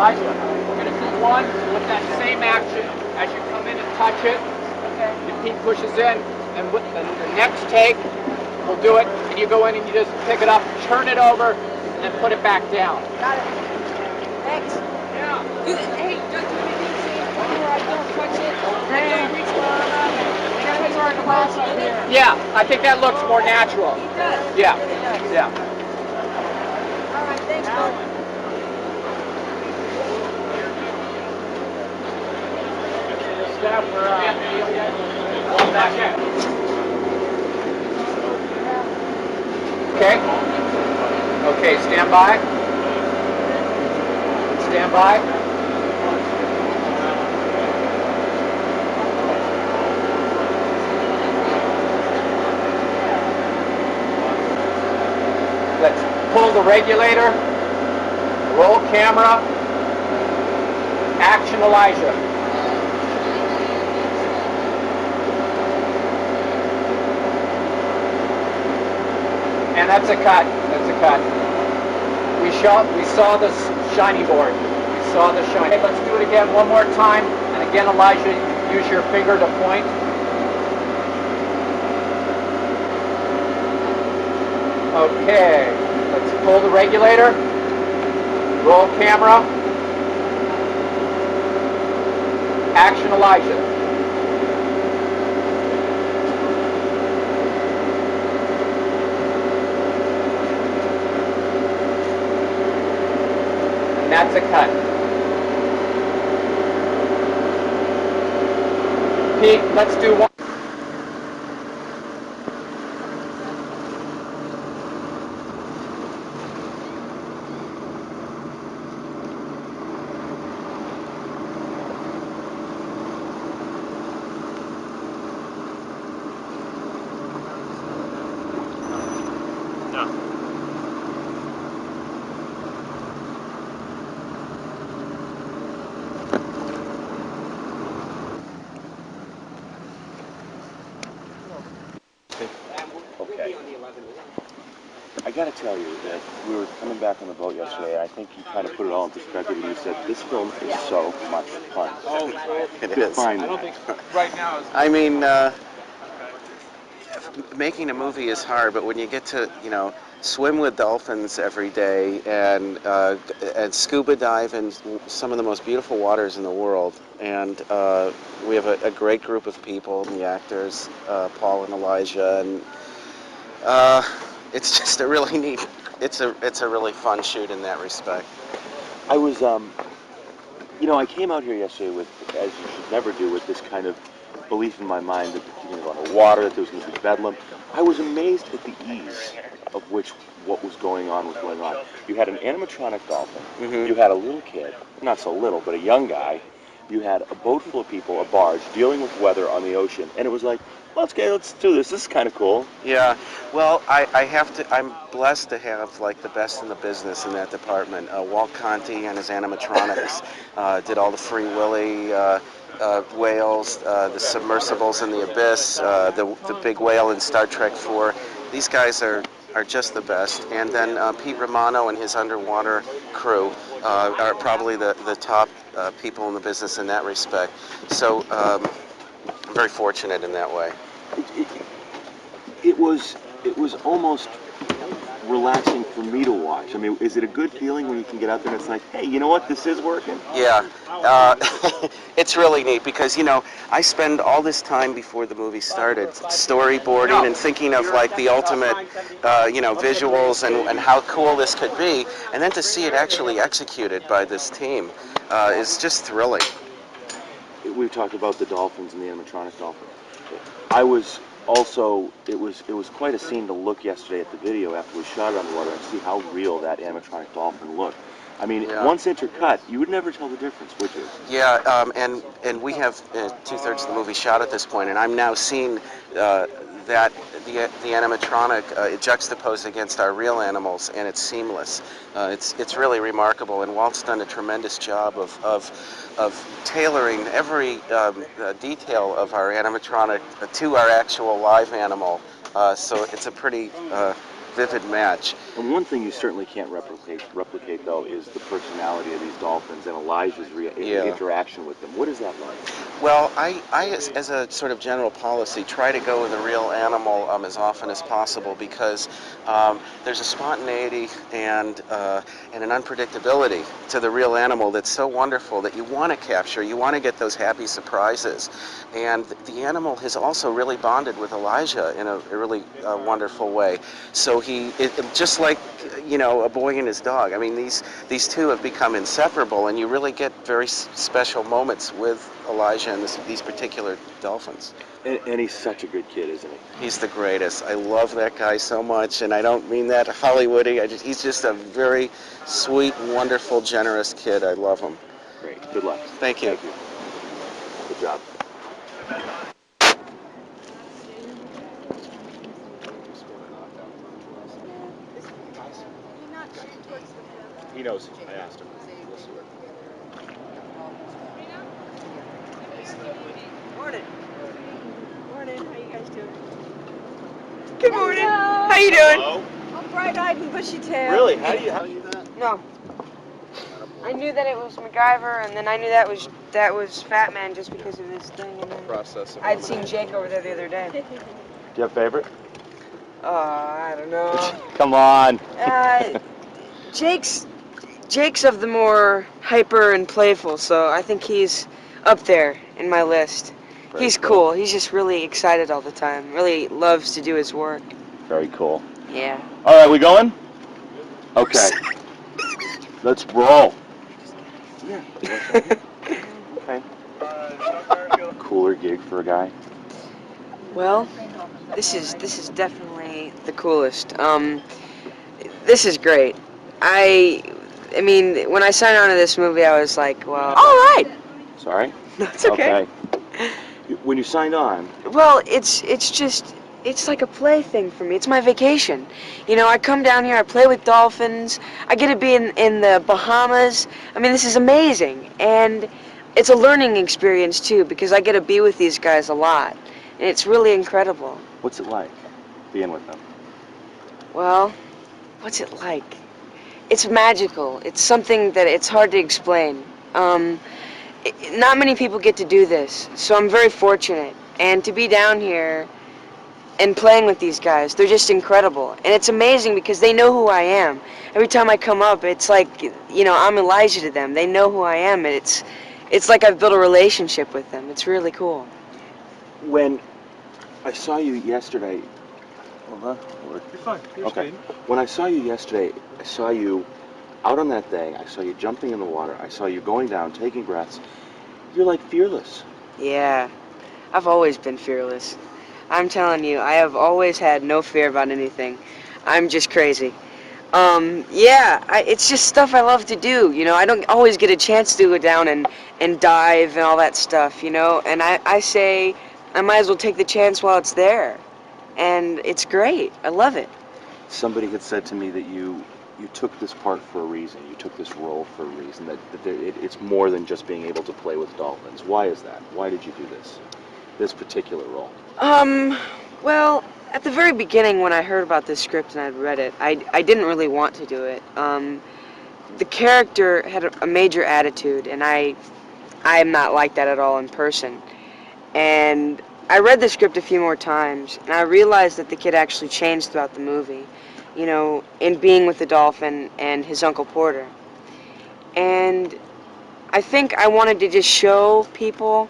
Elijah, we're going to do one with that same action as you come in and touch it. Your feet pushes in, and with the next take, we'll do it, and you go in and you just pick it up, turn it over, and then put it back down. Got it. Thanks. Yeah. Hey, don't do anything where I don't touch it. I don't reach where I'm at. Yeah, I think that looks more natural. It does. Yeah. It does. Yeah. All right, thanks, Paul. Staff, okay. Okay, stand by. Stand by. Let's pull the regulator, roll camera, action Elijah. And that's a cut, that's a cut. We saw the shiny board. We saw the shiny. Okay, let's do it again one more time. And again, Elijah, use your finger to point. Okay, let's pull the regulator, roll camera, action Elijah. And that's a cut. Pete, let's do one. Okay. I got to tell you that we were coming back on the boat yesterday. I think you kind of put it all in perspective and you said this film is so much fun. Oh, it is. Define I don't that. think right now is. I mean, making a movie is hard, but when you get to, swim with dolphins every day and scuba dive in some of the most beautiful waters in the world, and we have a great group of people, the actors, Paul and Elijah, and it's just a really neat. It's a really fun shoot in that respect. I was, I came out here yesterday with, as you should never do, with this kind of belief in my mind that you're going to go on the water, that there was going to be bedlam. I was amazed at the ease of which what was going on was going on. You had an animatronic dolphin. Mm-hmm. You had a little kid, not so little, but a young guy. You had a boat full of people, a barge, dealing with weather on the ocean, and it was like, let's do this. This is kind of cool. Yeah, well, I'm blessed to have like the best in the business in that department. Walt Conti and his animatronics did all the Free Willy whales, the submersibles in the abyss, the big whale in Star Trek 4. These guys are just the best. And then Pete Romano and his underwater crew are probably the top people in the business in that respect. So I'm very fortunate in that way. It was almost relaxing for me to watch. I mean, is it a good feeling when you can get out there and it's like, hey, you know what, this is working? Yeah, it's really neat because, I spend all this time before the movie started storyboarding and thinking of like the ultimate, visuals and how cool this could be. And then to see it actually executed by this team is just thrilling. We've talked about the dolphins and the animatronic dolphin. I was also, it was quite a scene to look yesterday at the video after we shot it underwater and see how real that animatronic dolphin looked. I mean, once intercut, you would never tell the difference, would you? Yeah, and we have 2/3 of the movie shot at this point, and I'm now seeing that the animatronic juxtaposed against our real animals, and it's seamless. It's really remarkable, and Walt's done a tremendous job of tailoring every detail of our animatronic to our actual live animal. So it's a pretty vivid match. And one thing you certainly can't replicate though, is the personality of these dolphins and Elijah's interaction with them. What is that like? Well, I as a sort of general policy, try to go with a real animal as often as possible because there's a spontaneity and an unpredictability to the real animal that's so wonderful that you want to capture. You want to get those happy surprises. And the animal has also really bonded with Elijah in a really wonderful way. So just like, you know, a boy and his dog. I mean, these two have become inseparable, and you really get very special moments with Elijah and these particular dolphins. And he's such a good kid, isn't he? He's the greatest. I love that guy so much, and I don't mean that Hollywoody. He's just a very sweet, wonderful, generous kid. I love him. Great. Good luck. Thank you. Thank you. Good job. He knows. I asked him. Morning. Morning. How you guys doing? Good morning. How you doing? Hello? I'm bright-eyed and bushy-tailed. Really? How do you that? No. I knew that it was MacGyver, and then I knew that was Fat Man just because of this thing. And then Process. I'd seen Jake over there the other day. Do you have a favorite? I don't know. Come on. Jake's of the more hyper and playful, so I think he's up there in my list. Very He's cool. He's just really excited all the time. Really loves to do his work. Very cool. Yeah. All right, we going? Okay. Let's roll. Yeah. Okay. Cooler gig for a guy. Well, this is definitely the coolest. This is great. I mean, when I signed on to this movie, I was like, well, all right. Sorry? No, it's okay. When you signed on, Well, it's like a play thing for me. It's my vacation. You know, I come down here, I play with dolphins. I get to be in the Bahamas. I mean, this is amazing. And it's a learning experience, too, because I get to be with these guys a lot. And it's really incredible. what's it like being with them? Well, what's it like? It's magical. It's something that it's hard to explain. Not many people get to do this, so I'm very fortunate. And to be down here and playing with these guys, they're just incredible. And it's amazing because they know who I am. Every time I come up, it's like, you know, I'm Elijah to them. They know who I am, and it's like I've built a relationship with them. It's really cool. When I saw you yesterday, hold on. You're fine. You're Okay. When I saw you yesterday, I saw you out on that thing. I saw you jumping in the water. I saw you going down, taking breaths. You're like fearless. Yeah, I've always been fearless. I'm telling you, I have always had no fear about anything. I'm just crazy. It's just stuff I love to do, you know. I don't always get a chance to go down and dive and all that stuff, you know. And I say I might as well take the chance while it's there. And it's great. I love it. Somebody had said to me that you took this part for a reason. You took this role for a reason. It's more than just being able to play with dolphins. Why is that? Why did you do this particular role? Well, at the very beginning when I heard about this script and I'd read it, I didn't really want to do it. The character had a major attitude, and I'm not like that at all in person. And I read the script a few more times, and I realized that the kid actually changed throughout the movie, you know, in being with the dolphin and his Uncle Porter. And I think I wanted to just show people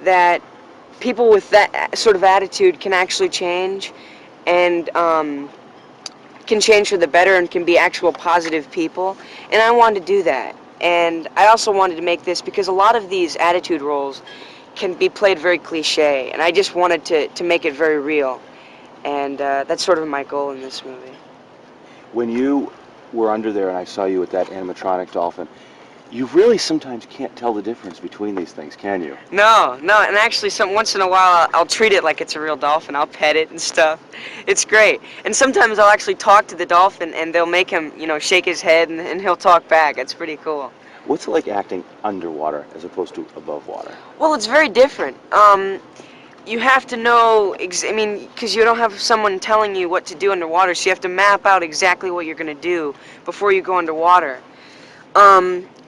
that people with that sort of attitude can actually change and can change for the better and can be actual positive people. And I wanted to do that. And I also wanted to make this because a lot of these attitude roles can be played very cliche, and I just wanted to make it very real. And that's sort of my goal in this movie. When you were under there and I saw you with that animatronic dolphin, you really sometimes can't tell the difference between these things, can you? No, and actually once in a while I'll treat it like it's a real dolphin. I'll pet it and stuff. It's great. And sometimes I'll actually talk to the dolphin, and they'll make him, you know, shake his head, and he'll talk back. It's pretty cool. What's it like acting underwater as opposed to above water? Well, it's very different. you have to know, I mean, because you don't have someone telling you what to do underwater, so you have to map out exactly what you're going to do before you go underwater.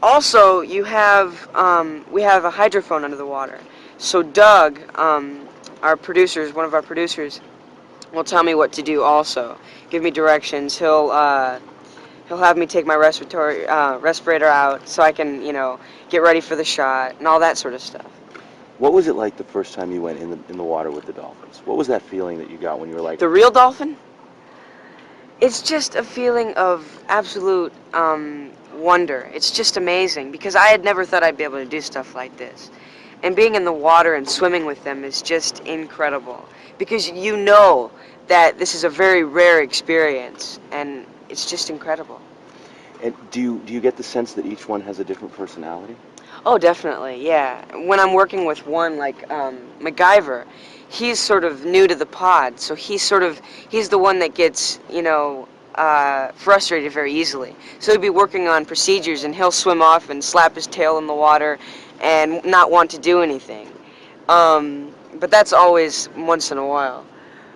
Also, we have a hydrophone under the water. So Doug, our producers, one of our producers, will tell me what to do also. Give me directions. He'll have me take my respirator out so I can, get ready for the shot and all that sort of stuff. What was it like the first time you went in the water with the dolphins? What was that feeling that you got when you were like... The real dolphin? It's just a feeling of absolute wonder. It's just amazing because I had never thought I'd be able to do stuff like this. And being in the water and swimming with them is just incredible because you know that this is a very rare experience and it's just incredible. And do you get the sense that each one has a different personality? Oh, definitely, yeah. When I'm working with one like MacGyver, he's sort of new to the pod, so he's the one that gets, frustrated very easily. So he'll be working on procedures and he'll swim off and slap his tail in the water and not want to do anything. But that's always once in a while.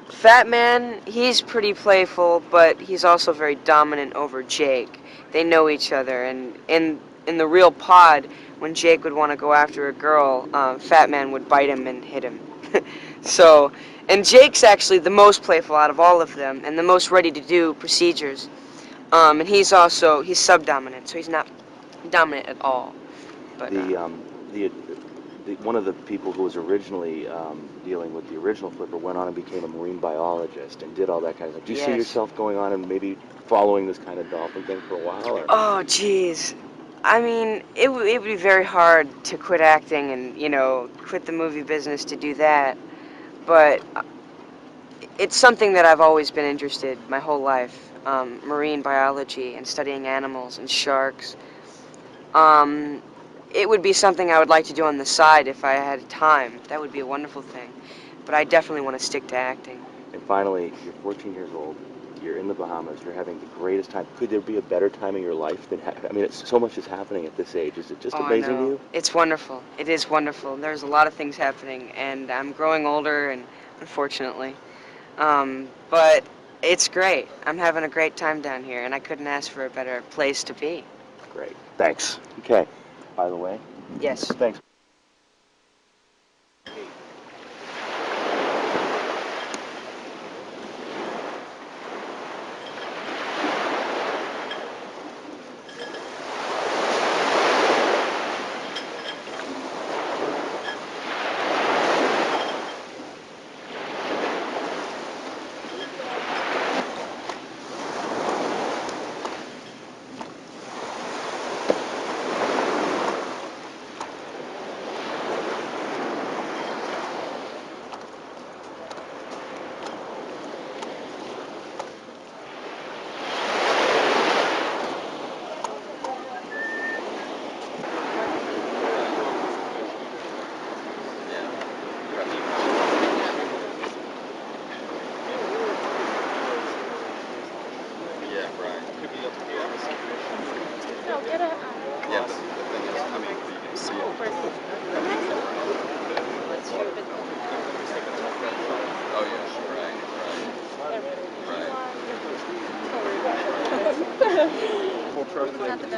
Fat Man, he's pretty playful, but he's also very dominant over Jake. They know each other, and in the real pod, when Jake would want to go after a girl, Fat Man would bite him and hit him. So, and Jake's actually the most playful out of all of them, and the most ready to do procedures. And he's subdominant, so he's not dominant at all. But One of the people who was originally dealing with the original Flipper went on and became a marine biologist and did all that kind of stuff. Do you see Yes. yourself going on and maybe following this kind of dolphin thing for a while? Or? Oh, geez. I mean, it would be very hard to quit acting and, quit the movie business to do that. But it's something that I've always been interested my whole life. Marine biology and studying animals and sharks. It would be something I would like to do on the side if I had time. That would be a wonderful thing. But I definitely want to stick to acting. And finally, you're 14 years old. You're in the Bahamas. You're having the greatest time. Could there be a better time in your life than? So much is happening at this age. Is it just amazing to you? It's wonderful. It is wonderful. There's a lot of things happening, and I'm growing older, and unfortunately, but it's great. I'm having a great time down here, and I couldn't ask for a better place to be. Great. Thanks. Okay. By the way. Yes. Thanks.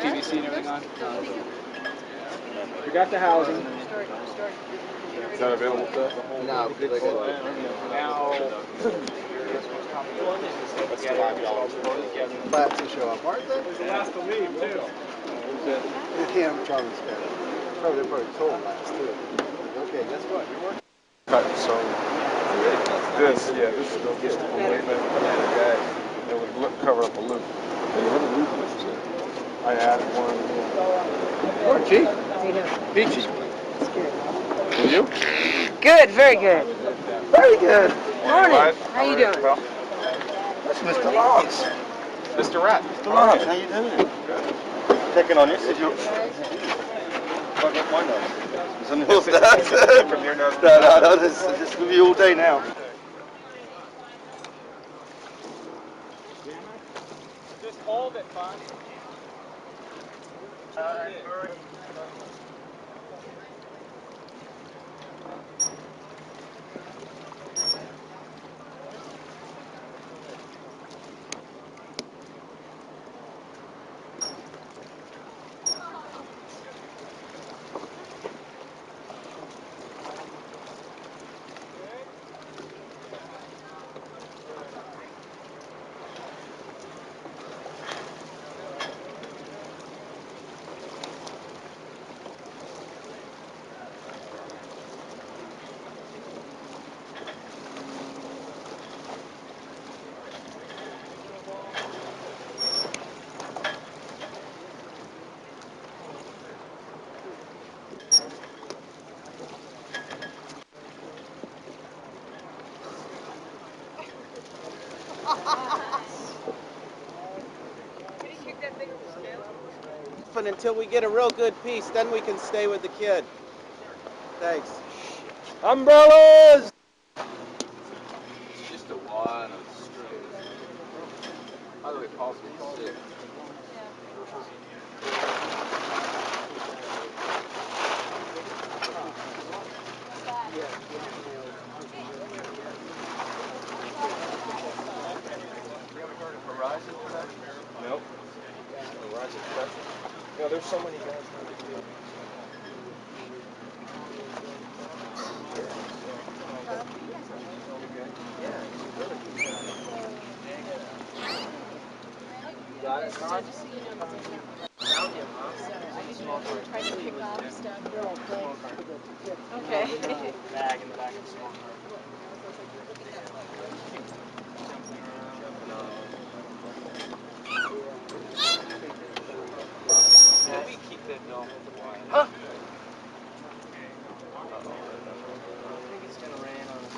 TVC and everything on. We got the housing. Is that available to us? No, because now. That's $5. Flats to show up, aren't they? Who's the last to leave, too? The animatronics guy. Probably told last, too. Okay, guess what? You're working. Cut, so this is just a movement guy that would cover up a loop. I added one. Oh, gee. Peachy. And you? Good, very good. Very good. Morning. How you doing? That's Mr. Lawrence. Mr. Rat. Mr. Lawrence, how you doing? Good. Checking on you. Did you? Fuck up my nose. It's on your From your nose. No, this is with you all day now. Just hold it, Fun. But until we get a real good piece, then we can stay with the kid. Thanks. Umbrellas! It's just a wad of strings. By the way, Paul's been sick. Horizon production? Nope. Horizon production. Yeah, there's so many guys now that do it. Got it, Ron? Trying to pick off stuff. Okay. Bag in the back of the small car. We keep that dolphin quiet. Huh? I think it's gonna rain on us.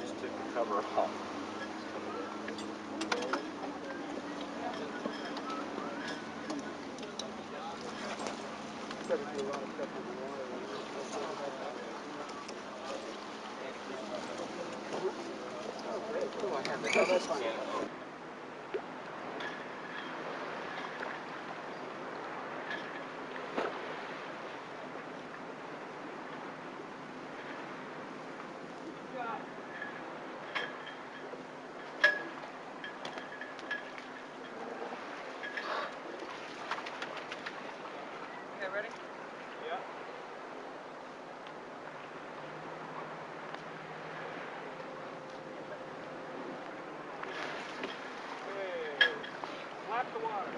Just took the cover off. Okay, ready? Yeah. Okay. Lap the water.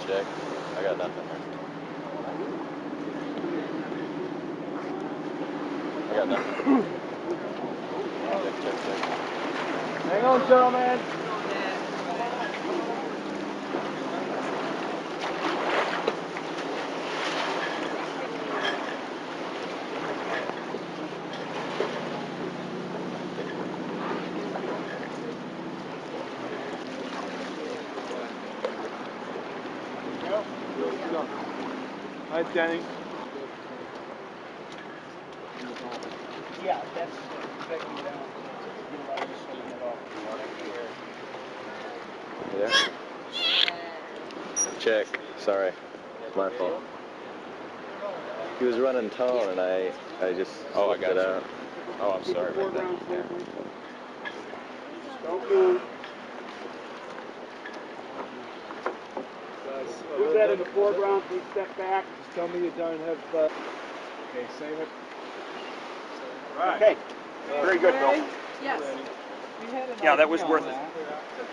Check. I got nothing here. I got nothing. Check. Hang on, gentlemen. Hi, Danny. Yeah, that's taking it down. You know, I just want to get off the water here. You there? Check. Sorry. It's my fault. He was running tone and I just slipped it out. Oh, I'm sorry about that. Yeah. Don't move. Move that in the foreground, please step back. Just tell me you don't have, okay, save it. Right. Okay. Very good, Bill. Yes. Yeah, that was worth it.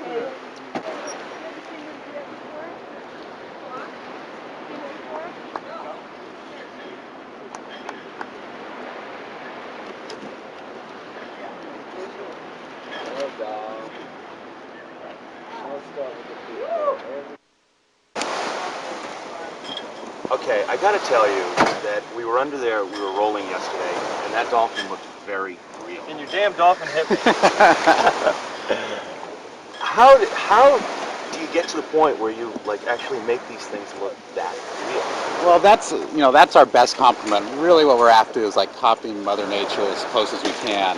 Okay. Well done. I'll start with the feet. Okay, I gotta tell you that we were under there, we were rolling yesterday, and that dolphin looked very real. And your damn dolphin hit me. How do you get to the point where you like actually make these things look that real? Well, that's our best compliment. Really what we're after is like copying Mother Nature as close as we can.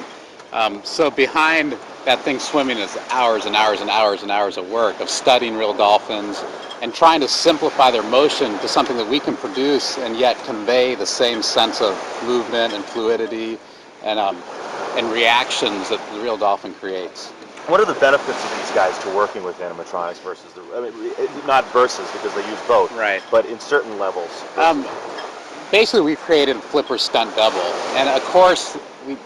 So behind that thing swimming is hours and hours and hours and hours of work of studying real dolphins and trying to simplify their motion to something that we can produce and yet convey the same sense of movement and fluidity and reactions that the real dolphin creates. What are the benefits of these guys to working with animatronics versus not versus because they use both, Right. but in certain levels? Basically, we've created a flipper stunt double, and of course,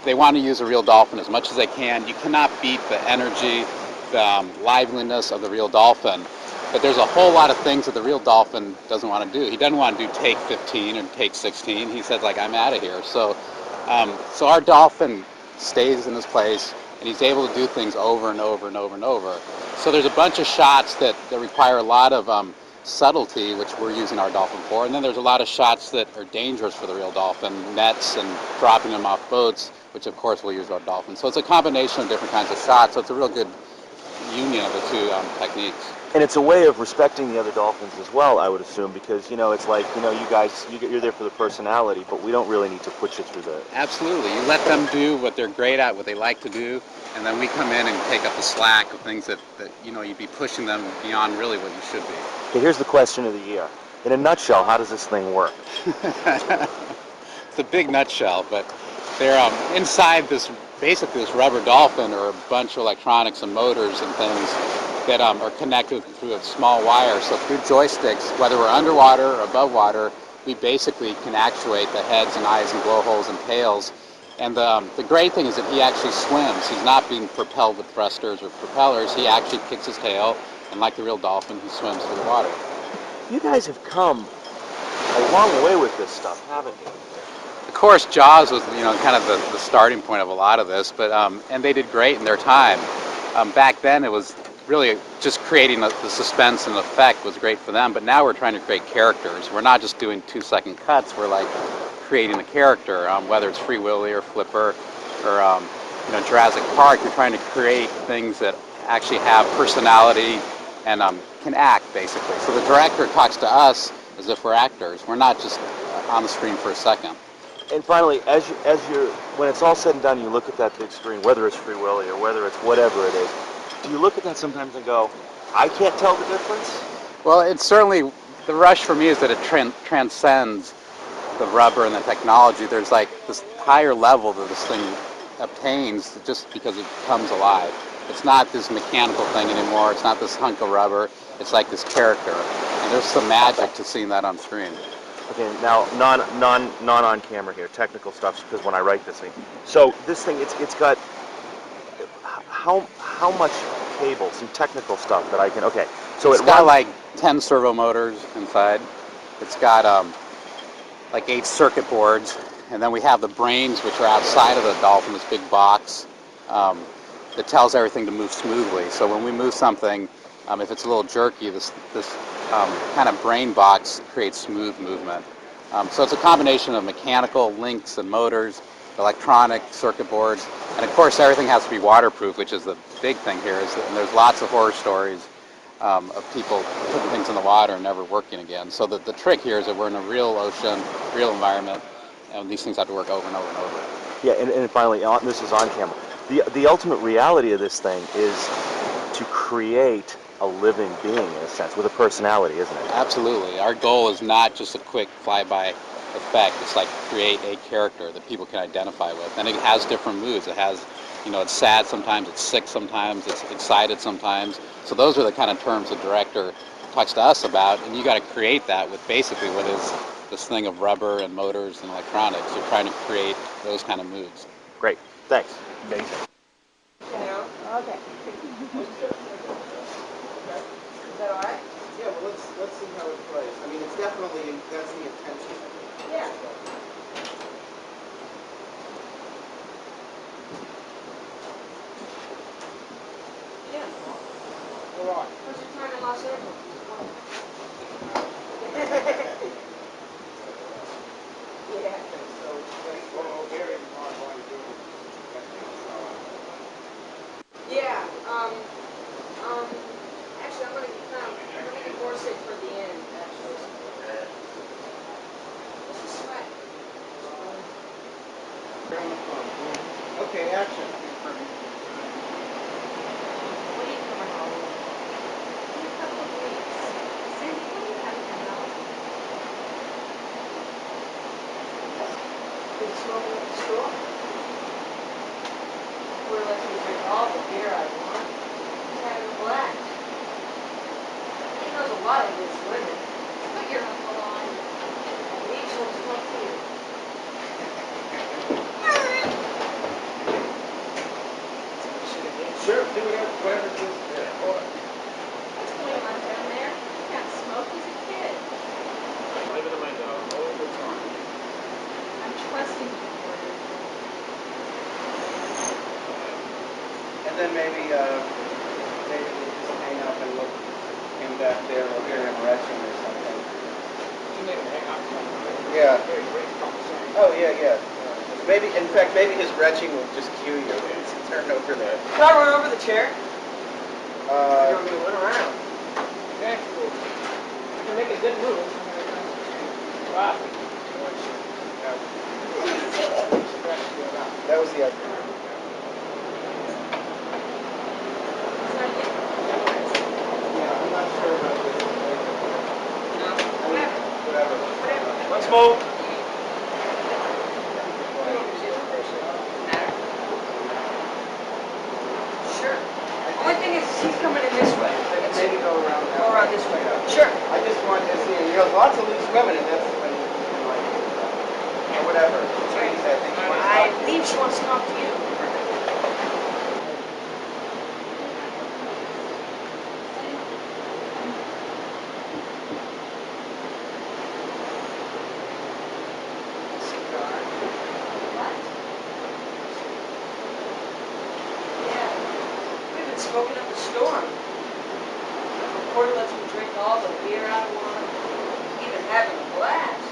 they want to use a real dolphin as much as they can. You cannot beat the energy, the liveliness of the real dolphin, but there's a whole lot of things that the real dolphin doesn't want to do. He doesn't want to do take 15 or take 16. He says, like, I'm out of here. So So our dolphin stays in his place, and he's able to do things over and over and over and over. So there's a bunch of shots that require a lot of subtlety, which we're using our dolphin for, and then there's a lot of shots that are dangerous for the real dolphin, nets and dropping them off boats, which of course we'll use our dolphin. So it's a combination of different kinds of shots, so it's a real good union of the two techniques. And it's a way of respecting the other dolphins as well, I would assume, because, it's like, you guys, you're there for the personality, but we don't really need to put you through the... Absolutely. You let them do what they're great at, what they like to do, and then we come in and take up the slack of things that you'd be pushing them beyond really what you should be. Okay, here's the question of the year. In a nutshell, how does this thing work? It's a big nutshell, but they're inside basically this rubber dolphin are a bunch of electronics and motors and things that are connected through a small wire. So through joysticks, whether we're underwater or above water, we basically can actuate the heads and eyes and blowholes and tails. And the great thing is that he actually swims. He's not being propelled with thrusters or propellers. He actually kicks his tail, and like the real dolphin, he swims through the water. You guys have come a long way with this stuff, haven't you? Of course, Jaws was kind of the starting point of a lot of this, but and they did great in their time. Back then, it was really just creating the suspense and effect was great for them, but now we're trying to create characters. We're not just doing 2-second cuts, we're like creating a character, whether it's Free Willy or Flipper or Jurassic Park. You're trying to create things that actually have personality and can act, basically. So the director talks to us as if we're actors. We're not just on the screen for a second. And finally, when it's all said and done, you look at that big screen, whether it's Free Willy or whether it's whatever it is, do you look at that sometimes and go, I can't tell the difference? Well, it's certainly, the rush for me is that it transcends the rubber and the technology. There's like this higher level that this thing obtains just because it comes alive. It's not this mechanical thing anymore. It's not this hunk of rubber. It's like this character. And there's some magic to seeing that on screen. Okay, now non on camera here, technical stuff, because when I write this thing. So this thing, it's got how much cable, some technical stuff that I can. Okay, so it's got like 10 servo motors inside. It's got like 8 circuit boards, and then we have the brains, which are outside of the Dolphin, this big box that tells everything to move smoothly. So when we move something, if it's a little jerky, this kind of brain box creates smooth movement. So it's a combination of mechanical links and motors, electronic circuit boards, and of course everything has to be waterproof, which is the big thing here. And there's lots of horror stories of people putting things in the water and never working again. So the trick here is that we're in a real ocean, real environment, and these things have to work over and over and over. Yeah, and finally, this is on camera. The ultimate reality of this thing is to create a living being, in a sense, with a personality, isn't it? Absolutely. Our goal is not just a quick flyby effect. It's like create a character that people can identify with. And it has different moods. It has, it's sad sometimes, it's sick sometimes, it's excited sometimes. So those are the kind of terms the director talks to us about, and you got to create that with basically what is this thing of rubber and motors and electronics. You're trying to create those kind of moods. Great. Thanks. Amazing. Okay. Is that all right? Yeah, well, let's see how it plays. I mean, it's definitely, that's the intention. Yeah. Yeah. All right. What's your time in Los Angeles? Yeah. Yeah. Actually, I'm gonna divorce it for the end. Actually. This is sweat. Okay, action. What are you coming home? In a couple of weeks. Cindy, what do you have coming out? Been smoking at the store? We're letting me drink all the beer I want. He's having a blast. He knows a lot of this women. Put your uncle on. And each one's one for you. Sure, do whatever it is. Yeah. What's going on down there? He got smoked as a kid. Living in my dog all the time. I'm trusting you, Porter. then maybe maybe we'll just hang up and look him back there. We'll hear him retching or something. You need to hang on to him. Yeah. Very great conversation. Oh yeah, yeah. Maybe, in fact, maybe his retching will just cue you. It's turned over there. Can I run over the chair? Uh, You want me to run around? Okay. You can make a good move. Wow. that was the idea. Yeah, I'm not sure about this. Whatever. Let's move. Sure. Only thing is, he's coming in this way. Maybe go around that. Go around this way. Sure. I just wanted to see, you know, lots of loose women, and that's when, like, or whatever. Chinese, I think. I believe she wants to talk to you. Smoking up a storm. Reporter lets me drink all the beer I want, even having a blast.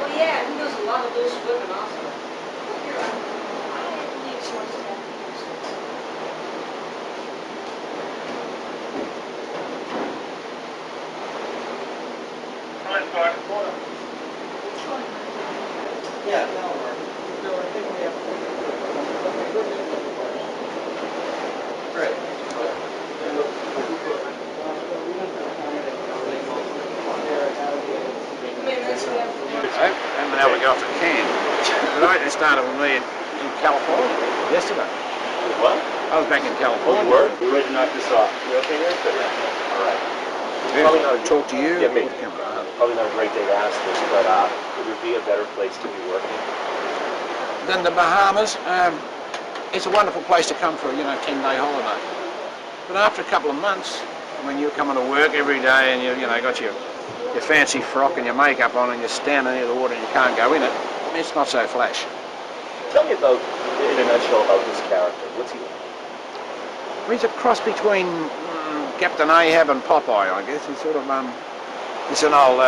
Oh yeah, he knows a lot of loose women also. You're right. I believe she wants to have Yeah, that'll work. No, I think we have Great. I haven't been able to get off the can. But it started with me in California yesterday. What? I was back in California. We're ready to knock this off. You okay here? Good. All right. Probably not a Talk to you. Yeah, me. Probably not a great day to ask this, but could there be a better place to be working? Then the Bahamas. It's a wonderful place to come for a 10-day holiday. But after a couple of months, when you're coming to work every day and you got your fancy frock and your makeup on and you're standing near the water and you can't go in it, it's not so flash. Tell me about, in a nutshell, about this character. What's he like? He's a cross between Captain Ahab and Popeye, I guess. He's sort of he's an old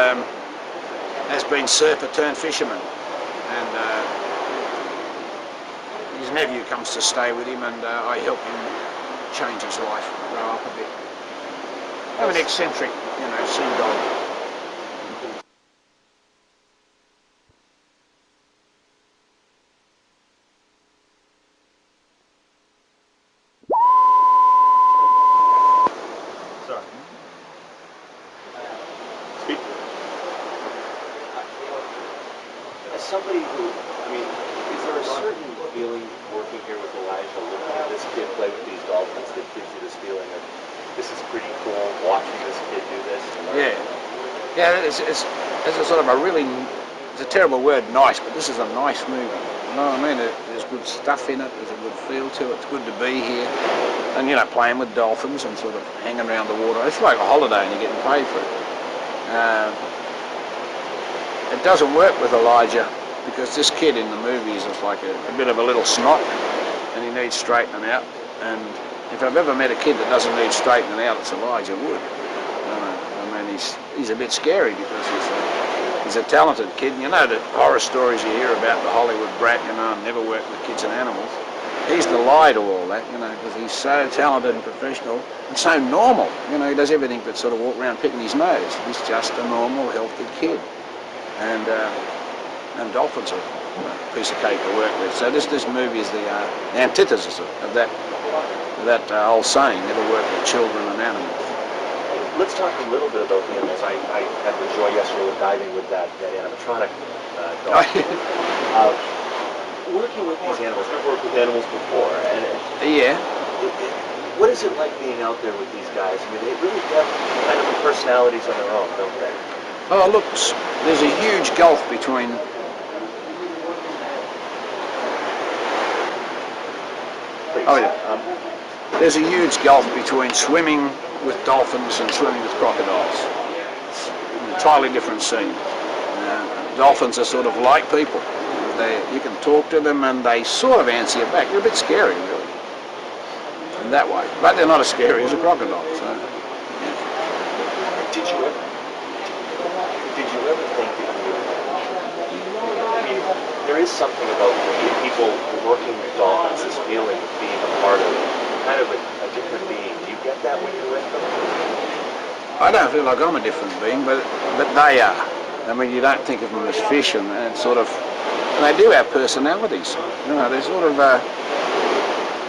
has-been surfer turned fisherman, and his nephew comes to stay with him, and I help him change his life, grow up a bit. I'm an eccentric, sea dog. Sorry. Speak. As somebody who, is there a certain feeling working here with Elijah, looking at this kid play with these dolphins, that gives you this feeling of this is pretty cool, watching this kid do this? Yeah, it's a sort of a really, it's a terrible word, nice, but this is a nice movie. You know what I mean? There's good stuff in it, there's a good feel to it, it's good to be here. And, playing with dolphins and sort of hanging around the water. It's like a holiday and you're getting paid for it. It doesn't work with Elijah because this kid in the movies is like a bit of a little snot and he needs straightening out. And if I've ever met a kid that doesn't need straightening out, it's Elijah Wood. He's a bit scary because he's a talented kid. You know the horror stories you hear about the Hollywood brat, never worked with kids and animals. He's the lie to all that, because he's so talented and professional and so normal. He does everything but sort of walk around picking his nose. He's just a normal, healthy kid. And dolphins are a piece of cake to work with. So this movie is the antithesis of that old saying, never work with children and animals. Let's talk a little bit about the animals. I had the joy yesterday of diving with that animatronic dog. Working with these animals, I've worked with animals before, and yeah. What is it like being out there with these guys? They really have kind of personalities on their own, don't they? Oh, look, there's a huge gulf between there's a huge gulf between swimming with dolphins and swimming with crocodiles. Entirely different scene. Dolphins are sort of like people. You can talk to them and they sort of answer you back. They're a bit scary, really. that way. But they're not as scary as a crocodile. So. Did you ever think that I mean, there is something about people working with dolphins, this feeling of being a part of kind of a different being. Do you get that when you're with them? I don't feel like I'm a different being, but they are. I mean, you don't think of them as fish, and sort of, and they do have personalities. You know, they're sort of.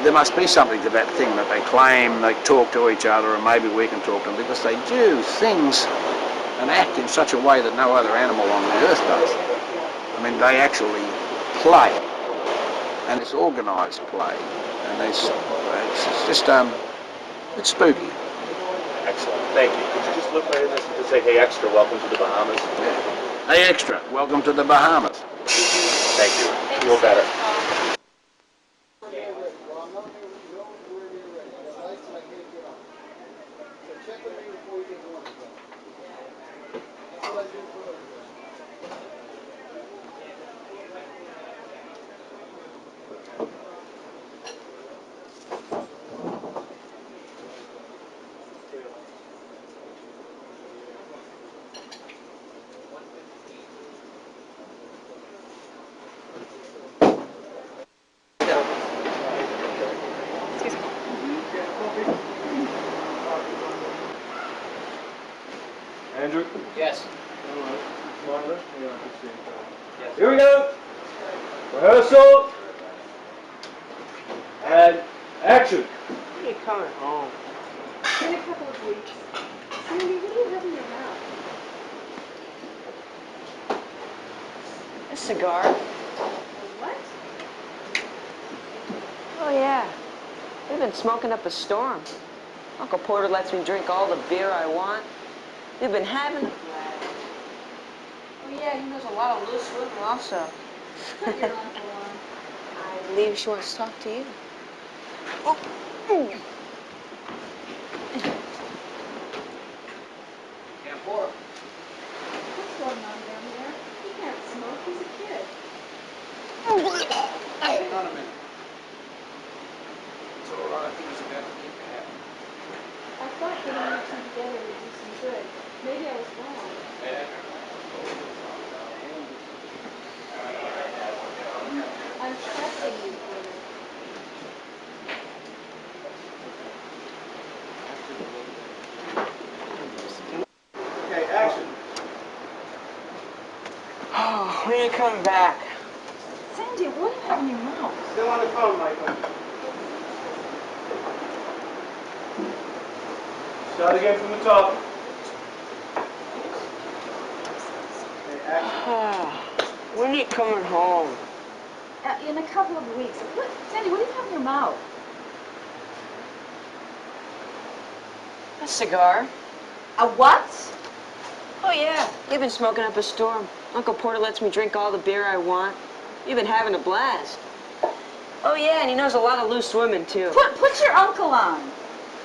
There must be something to that thing that they claim they talk to each other, and maybe we can talk to them because they do things and act in such a way that no other animal on the earth does. I mean, they actually play, and it's organised play, and it's just it's spooky. Excellent. Thank you. Could you just look right at this and just say, "Hey, extra, welcome to the Bahamas"? Yeah. Hey, extra, welcome to the Bahamas. Thank you. Feel better. Andrew? Yes. Monitor? Here we go. Rehearsal. And action. When are you coming home? In a couple of weeks. Sandy, what do you have in your mouth? A cigar. What? Oh, yeah. We've been smoking up a storm. Uncle Porter lets me drink all the beer I want. We've been having a blast. Oh, yeah, he knows a lot of loose women also. Put your uncle on. I believe she wants to talk to you. Oh. What's going on down there? He can't smoke. He's a kid. Hang on a minute. It's all right. I think he's about to get back. I thought getting you two together would do some good. Maybe I was wrong. I'm trusting you, Porter. Okay, action. Oh, when are you coming back? Sandy, what do you have in your mouth? Still on the phone, Michael. Start again from the top. Okay, action. When are you coming home? In a couple of weeks. Sandy, what do you have in your mouth? A cigar. A what? Oh, yeah. You've been smoking up a storm. Uncle Porter lets me drink all the beer I want. You've been having a blast. Oh, yeah, and he knows a lot of loose women, too. Put your uncle on.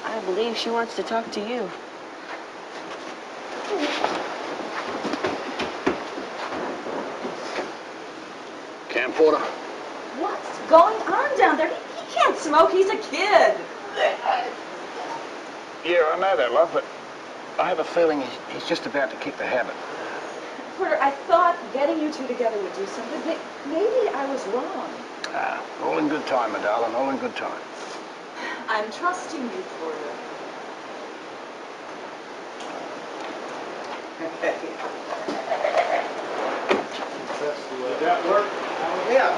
I believe she wants to talk to you. Camcorder. What's going on down there? He can't smoke. He's a kid. Yeah, I know that, love, but I have a feeling he's just about to kick the habit. Porter, I thought getting you two together would do something. Maybe I was wrong. All in good time, my darling, all in good time. I'm trusting you, Porter. Did that work? Yeah.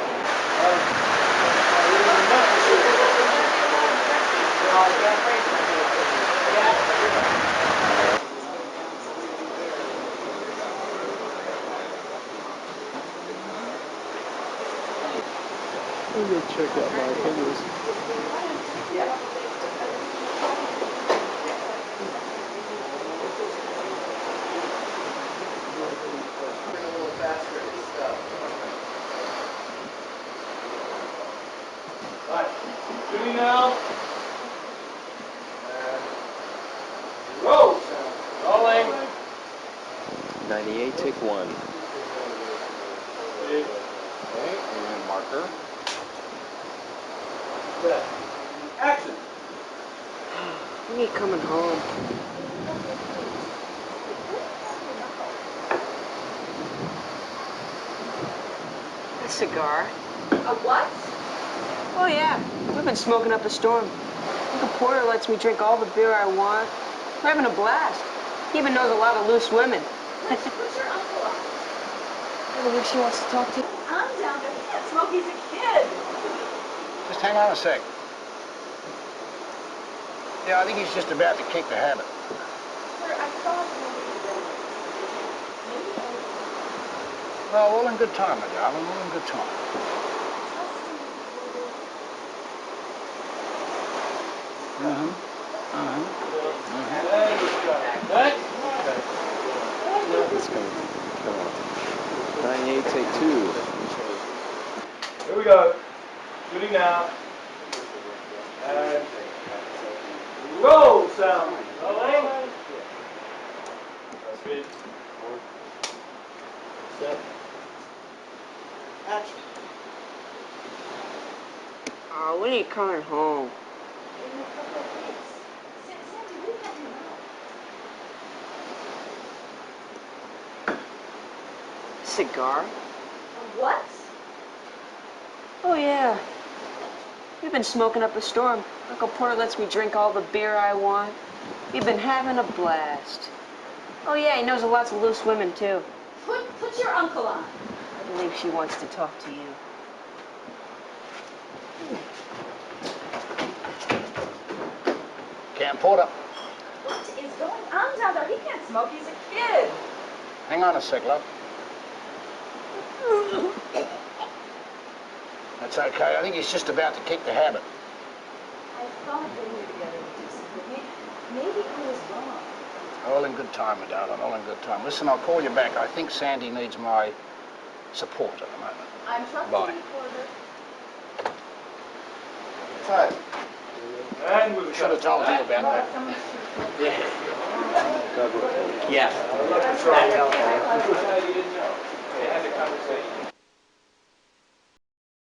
Let me check out my fingers. Right. Shooting now. And roll. Rolling. 98, take 1. Okay. And marker. Good. Action. When are you coming home? A cigar. A what? Oh, yeah. We've been smoking up a storm. Uncle Porter lets me drink all the beer I want. We're having a blast. He even knows a lot of loose women. What's your uncle on? I believe she wants to talk to you. I'm down there. He can't smoke. He's a kid. Just hang on a sec. Yeah, I think he's just about to kick the habit. Sir, I thought Well, all in good time, my darling, all in good time. Let's go. Come on. 98, take 2. Here we go. Shooting now. And roll sound. Rolling. Speed. Set. Action. Oh, when are you coming home? in a couple of weeks. Sandy, what do you have in your mouth? Cigar? A what? Oh, yeah. We've been smoking up a storm. Uncle Porter lets me drink all the beer I want. We've been having a blast. Oh, yeah, he knows lots of loose women, too. Put your uncle on. I believe she wants to talk to you. Camp Porter, What is going on down there? He can't smoke. He's a kid. hang on a sec, love. That's okay. I think he's just about to kick the habit. I thought they were together with you, but maybe I was wrong. All in good time, my darling, all in good time. Listen, I'll call you back. I think Sandy needs my support at the moment. I'm trusting Bye. you, Porter. Hi. And with the Should have told you about that. Yes. That's how you didn't know. They had a conversation.